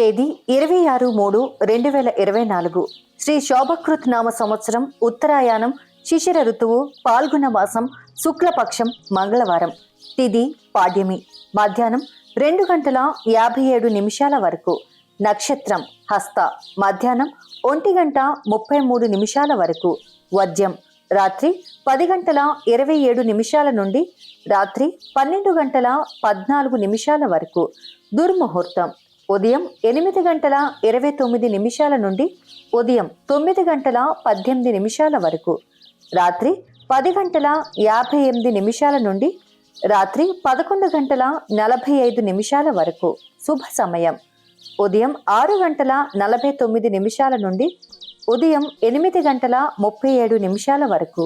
తేదీ 26/3/2024 శ్రీ శోభకృత్ నామ సంవత్సరం ఉత్తరాయణం శిశిర ఋతువు పాల్గొన మాసం శుక్లపక్షం మంగళవారం. తిథి పాడ్యమి. మధ్యాహ్నం 2:57 వరకు. నక్షత్రం హస్త. మధ్యాహ్నం 1:33 వరకు. వర్జ్యం రాత్రి 10:27 నుండి రాత్రి 12:14 వరకు. దుర్ముహూర్తం ఉదయం 8:29 నుండి ఉదయం 9:18 వరకు. రాత్రి 10:58 నుండి రాత్రి 11:45 వరకు. శుభ సమయం ఉదయం 6:49 నుండి ఉదయం 8:37 వరకు.